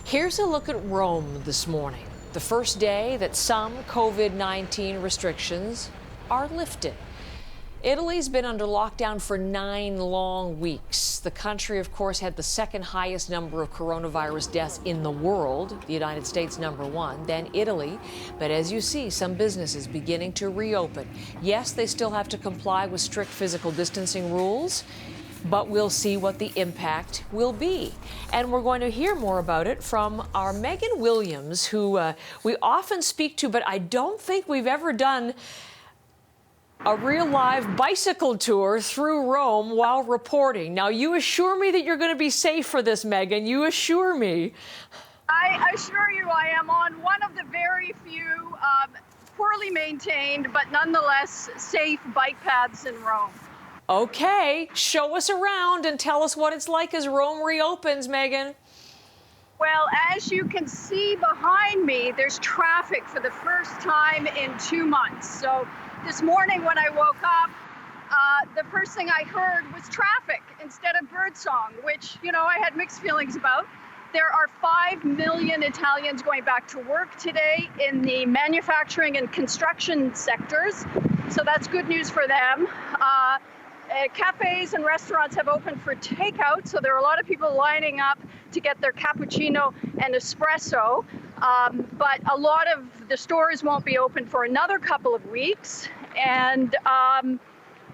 Here's a look at Rome this morning, the first day that some COVID-19 restrictions are lifted. Italy's been under lockdown for 9 long weeks. The country, of course, had the second highest number of coronavirus deaths in the world, the United States #1, then Italy. But as you see, some businesses beginning to reopen. Yes, they still have to comply with strict physical distancing rules, but we'll see what the impact will be. And we're going to hear more about it from our Megan Williams, who we often speak to, but I don't think we've ever done a real live bicycle tour through Rome while reporting. Now, you assure me that you're going to be safe for this, Megan. You assure me. I assure you I am on one of the very few poorly maintained, but nonetheless safe bike paths in Rome. Okay, show us around and tell us what it's like as Rome reopens, Megan. Well, as you can see behind me, there's traffic for the first time in 2 months. So this morning when I woke up, the first thing I heard was traffic instead of birdsong, which, you know, I had mixed feelings about. There are 5 million Italians going back to work today in the manufacturing and construction sectors. So that's good news for them. Cafes and restaurants have opened for takeout, so there are a lot of people lining up to get their cappuccino and espresso. But a lot of the stores won't be open for another couple of weeks, and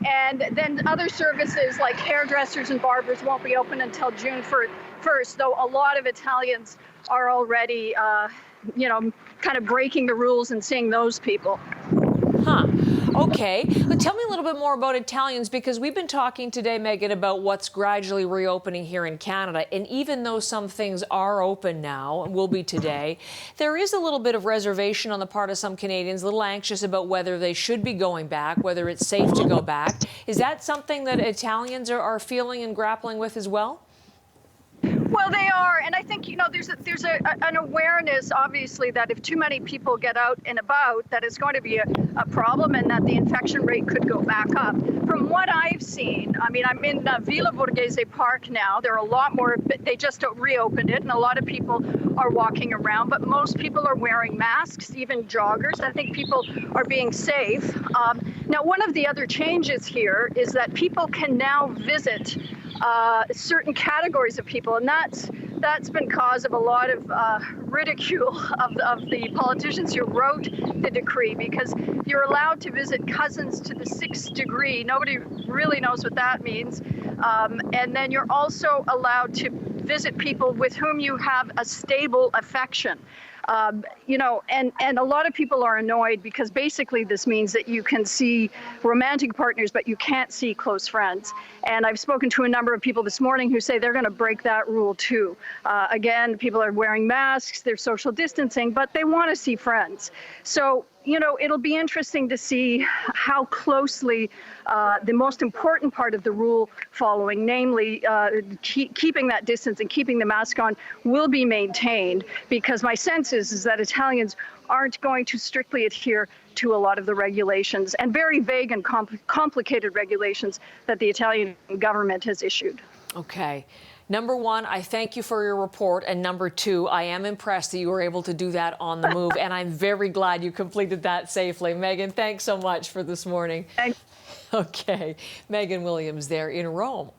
then other services like hairdressers and barbers won't be open until June 1st. Though a lot of Italians are already, kind of breaking the rules and seeing those people. Huh. Okay. But tell me a little bit more about Italians, because we've been talking today, Megan, about what's gradually reopening here in Canada. And even though some things are open now and will be today, there is a little bit of reservation on the part of some Canadians, a little anxious about whether they should be going back, whether it's safe to go back. Is that something that Italians are feeling and grappling with as well? Well, they are, and I think, there's an awareness, obviously, that if too many people get out and about, that it's going to be a problem and that the infection rate could go back up. From what I've seen, I'm in Villa Borghese Park now. There are a lot more, they just reopened it, and a lot of people are walking around, but most people are wearing masks, even joggers. I think people are being safe. Now, one of the other changes here is that people can now visit certain categories of people, and that's been cause of a lot of ridicule of the politicians who wrote the decree, because you're allowed to visit cousins to the 6th degree. Nobody really knows what that means. And then you're also allowed to visit people with whom you have a stable affection. And a lot of people are annoyed because basically this means that you can see romantic partners, but you can't see close friends. And I've spoken to a number of people this morning who say they're going to break that rule too. Again, people are wearing masks, they're social distancing, but they want to see friends. So, it'll be interesting to see how closely the most important part of the rule following, namely keeping that distance and keeping the mask on, will be maintained, because my sense is that Italians aren't going to strictly adhere to a lot of the regulations and very vague and complicated regulations that the Italian government has issued. Okay. Number one, I thank you for your report. And number two, I am impressed that you were able to do that on the move. And I'm very glad you completed that safely. Megan, thanks so much for this morning. Thanks. Okay. Megan Williams there in Rome.